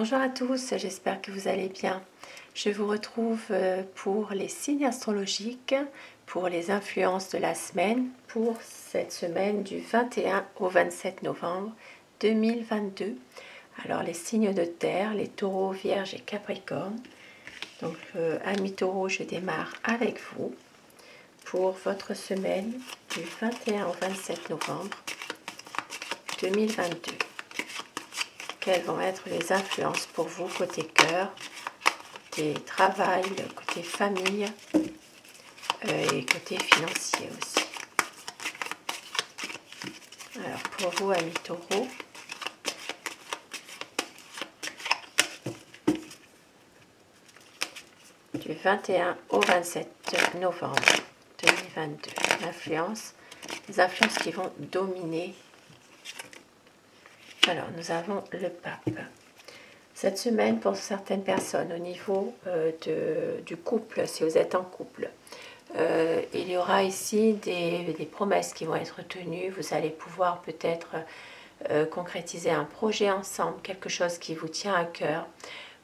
Bonjour à tous, j'espère que vous allez bien. Je vous retrouve pour les signes astrologiques, pour les influences de la semaine, pour cette semaine du 21 au 27 novembre 2022. Alors les signes de terre, les taureaux, vierges et capricornes. Donc amis taureaux, je démarre avec vous pour votre semaine du 21 au 27 novembre 2022. Quelles vont être les influences pour vous côté cœur, côté travail, côté famille et côté financier aussi. Alors pour vous amis taureaux, du 21 au 27 novembre 2022, les influences qui vont dominer. Alors nous avons le pape. Cette semaine, pour certaines personnes, au niveau du couple, si vous êtes en couple, il y aura ici des promesses qui vont être tenues. Vous allez pouvoir peut-être concrétiser un projet ensemble, quelque chose qui vous tient à cœur.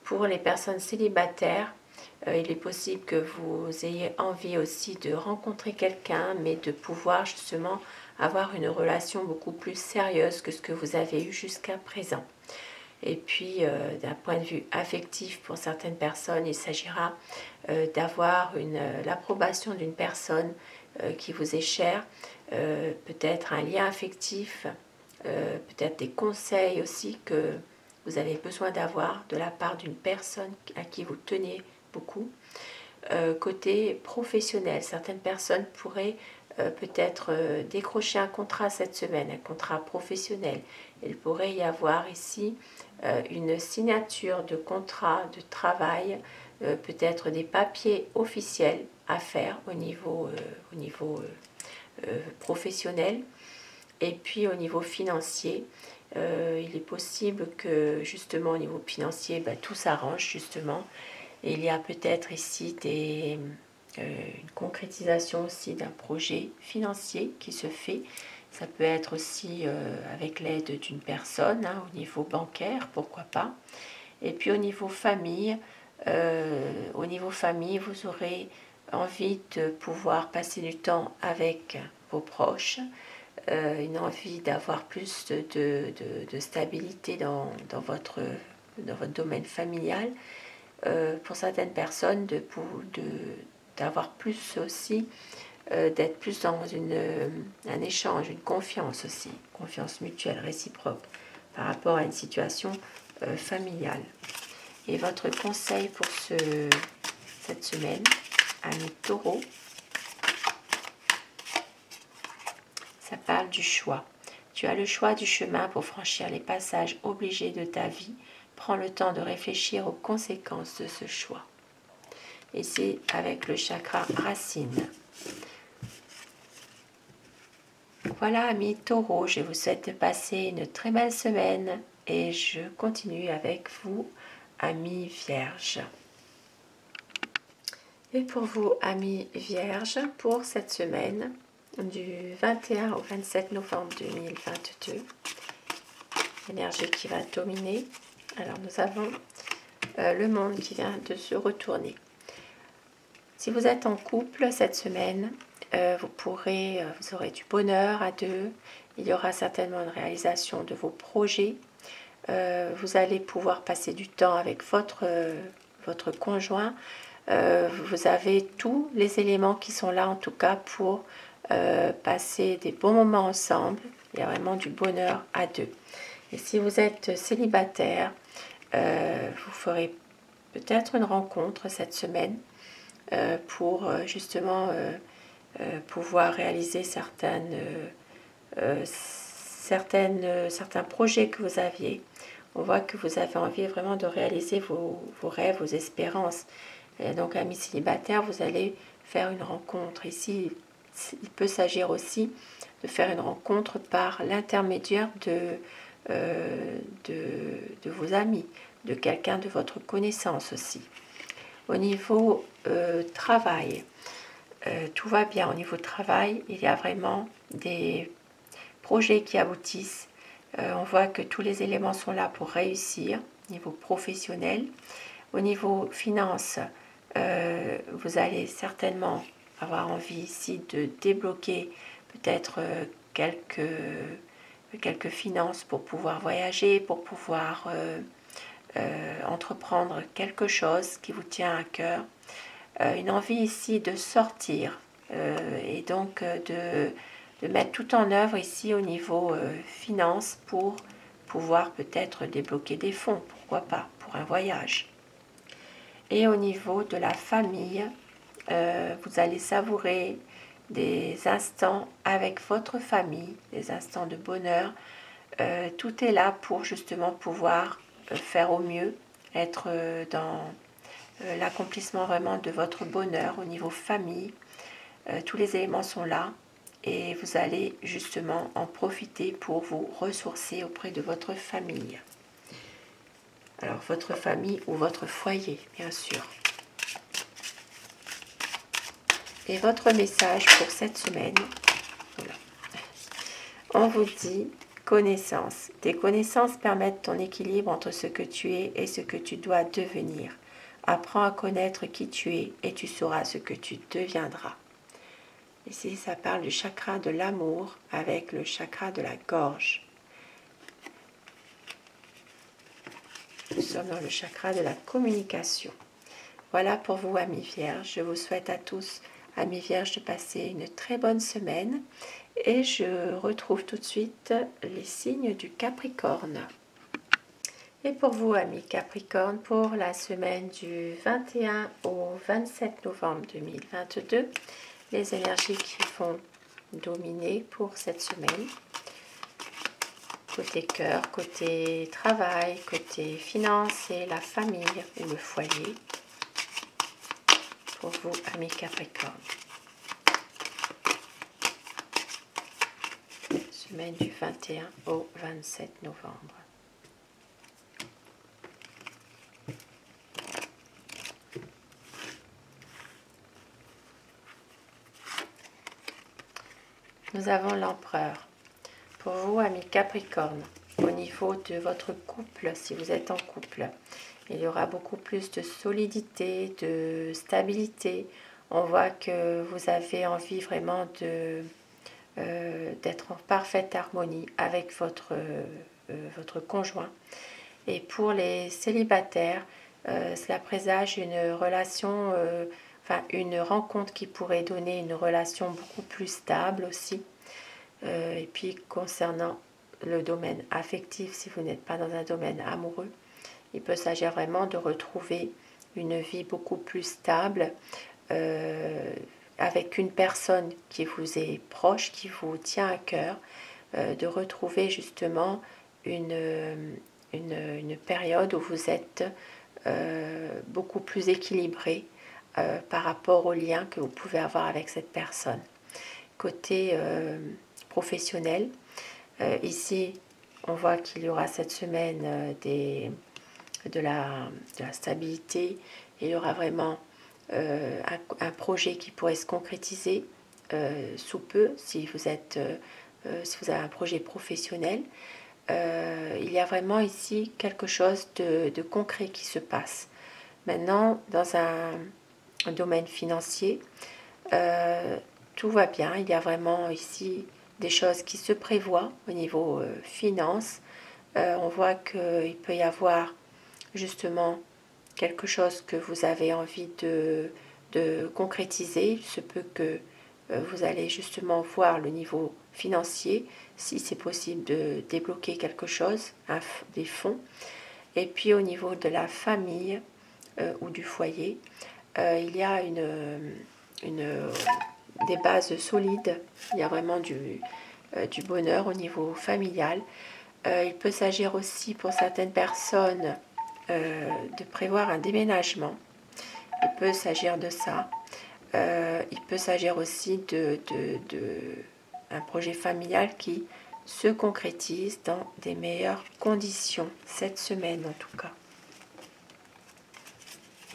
Pour les personnes célibataires, il est possible que vous ayez envie aussi de rencontrer quelqu'un, mais de pouvoir justement avoir une relation beaucoup plus sérieuse que ce que vous avez eu jusqu'à présent. Et puis, d'un point de vue affectif, pour certaines personnes, il s'agira d'avoir l'approbation d'une personne qui vous est chère, peut-être un lien affectif, peut-être des conseils aussi que vous avez besoin d'avoir de la part d'une personne à qui vous tenez beaucoup. Côté professionnel, certaines personnes pourraient peut-être décrocher un contrat cette semaine, un contrat professionnel. Il pourrait y avoir ici une signature de contrat de travail, peut-être des papiers officiels à faire au niveau professionnel. Et puis au niveau financier, il est possible que justement au niveau financier, tout s'arrange justement. Et il y a peut-être ici une concrétisation aussi d'un projet financier qui se fait. Ça peut être aussi avec l'aide d'une personne, au niveau bancaire, pourquoi pas. Et puis au niveau famille, vous aurez envie de pouvoir passer du temps avec vos proches, une envie d'avoir plus de stabilité dans votre domaine familial. Pour certaines personnes, d'avoir plus aussi, d'être plus dans un échange, une confiance aussi, confiance mutuelle, réciproque, par rapport à une situation familiale. Et votre conseil pour cette semaine, amis taureaux, ça parle du choix. Tu as le choix du chemin pour franchir les passages obligés de ta vie. Prends le temps de réfléchir aux conséquences de ce choix. Et c'est avec le chakra racine. Voilà, amis taureaux, je vous souhaite de passer une très belle semaine et je continue avec vous, amis vierges. Et pour vous, amis vierges, pour cette semaine, du 21 au 27 novembre 2022, l'énergie qui va dominer. Alors nous avons le monde qui vient de se retourner. Si vous êtes en couple cette semaine, vous aurez du bonheur à deux. Il y aura certainement une réalisation de vos projets. Vous allez pouvoir passer du temps avec votre conjoint. Vous avez tous les éléments qui sont là en tout cas pour passer des bons moments ensemble. Il y a vraiment du bonheur à deux. Et si vous êtes célibataire, vous ferez peut-être une rencontre cette semaine pour justement pouvoir réaliser certains projets que vous aviez. On voit que vous avez envie vraiment de réaliser vos rêves, vos espérances. Et donc, amis célibataires, vous allez faire une rencontre. Ici, il peut s'agir aussi de faire une rencontre par l'intermédiaire de vos amis, de quelqu'un de votre connaissance aussi. Au niveau travail, tout va bien. Au niveau travail, il y a vraiment des projets qui aboutissent. On voit que tous les éléments sont là pour réussir. niveau professionnel. Au niveau finance, vous allez certainement avoir envie ici de débloquer peut-être quelques finances pour pouvoir voyager, pour pouvoir entreprendre quelque chose qui vous tient à cœur. Une envie ici de sortir et donc de mettre tout en œuvre ici au niveau finance pour pouvoir peut-être débloquer des fonds, pourquoi pas, pour un voyage. Et au niveau de la famille, vous allez savourer des instants avec votre famille, des instants de bonheur. Tout est là pour justement pouvoir faire au mieux, être dans l'accomplissement vraiment de votre bonheur au niveau famille. Tous les éléments sont là et vous allez justement en profiter pour vous ressourcer auprès de votre famille. Alors votre famille ou votre foyer, bien sûr. Et votre message pour cette semaine, voilà. On vous dit connaissance. Tes connaissances permettent ton équilibre entre ce que tu es et ce que tu dois devenir. Apprends à connaître qui tu es et tu sauras ce que tu deviendras. Ici, ça parle du chakra de l'amour avec le chakra de la gorge. Nous sommes dans le chakra de la communication. Voilà pour vous, amis vierges. Je vous souhaite à tous, amis vierges, de passer une très bonne semaine. Et je retrouve tout de suite les signes du Capricorne. Et pour vous, amis Capricorne, pour la semaine du 21 au 27 novembre 2022, les énergies qui vont dominer pour cette semaine. Côté cœur, côté travail, côté finance et la famille ou le foyer. Pour vous, amis Capricorne. Semaine du 21 au 27 novembre. Nous avons l'empereur. Pour vous, amis Capricorne, au niveau de votre couple, si vous êtes en couple, il y aura beaucoup plus de solidité, de stabilité. On voit que vous avez envie vraiment d'être en parfaite harmonie avec votre conjoint. Et pour les célibataires, cela présage une relation, une rencontre qui pourrait donner une relation beaucoup plus stable aussi. Et puis concernant le domaine affectif, si vous n'êtes pas dans un domaine amoureux, il peut s'agir vraiment de retrouver une vie beaucoup plus stable avec une personne qui vous est proche, qui vous tient à cœur, de retrouver justement une période où vous êtes beaucoup plus équilibré par rapport aux liens que vous pouvez avoir avec cette personne. Côté professionnel, ici on voit qu'il y aura cette semaine de la stabilité. Il y aura vraiment un projet qui pourrait se concrétiser sous peu si vous avez un projet professionnel. Il y a vraiment ici quelque chose de concret qui se passe. Maintenant, dans un domaine financier, tout va bien. Il y a vraiment ici des choses qui se prévoient au niveau finance. On voit qu'il peut y avoir justement quelque chose que vous avez envie de concrétiser. Il se peut que vous allez justement voir le niveau financier, si c'est possible de débloquer quelque chose, des fonds. Et puis au niveau de la famille ou du foyer, il y a des bases solides. Il y a vraiment du bonheur au niveau familial. Il peut s'agir aussi pour certaines personnes de prévoir un déménagement. Il peut s'agir de ça. Il peut s'agir aussi un projet familial qui se concrétise dans des meilleures conditions, cette semaine en tout cas.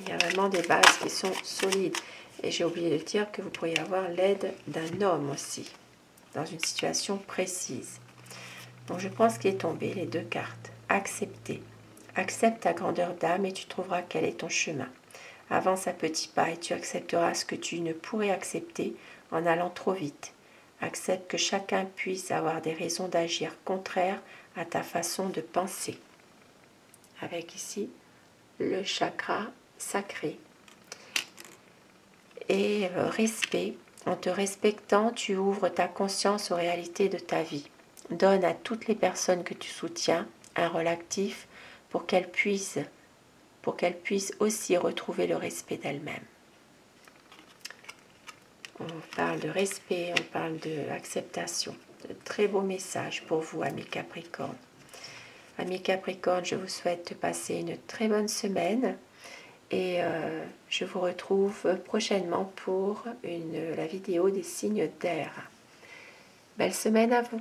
Il y a vraiment des bases qui sont solides. Et j'ai oublié de dire que vous pourriez avoir l'aide d'un homme aussi, dans une situation précise. Donc je pense qu'il est tombé les deux cartes. Accepter. Accepte ta grandeur d'âme et tu trouveras quel est ton chemin. Avance à petits pas et tu accepteras ce que tu ne pourrais accepter en allant trop vite. Accepte que chacun puisse avoir des raisons d'agir contraires à ta façon de penser. Avec ici le chakra sacré. Et respect. En te respectant, tu ouvres ta conscience aux réalités de ta vie. Donne à toutes les personnes que tu soutiens un rôle actif pour qu'elles puissent aussi retrouver le respect d'elles-mêmes. On parle de respect, on parle d'acceptation. De très beaux messages pour vous, amis Capricorne. Amis Capricorne, je vous souhaite de passer une très bonne semaine et je vous retrouve prochainement pour la vidéo des signes d'air. Belle semaine à vous!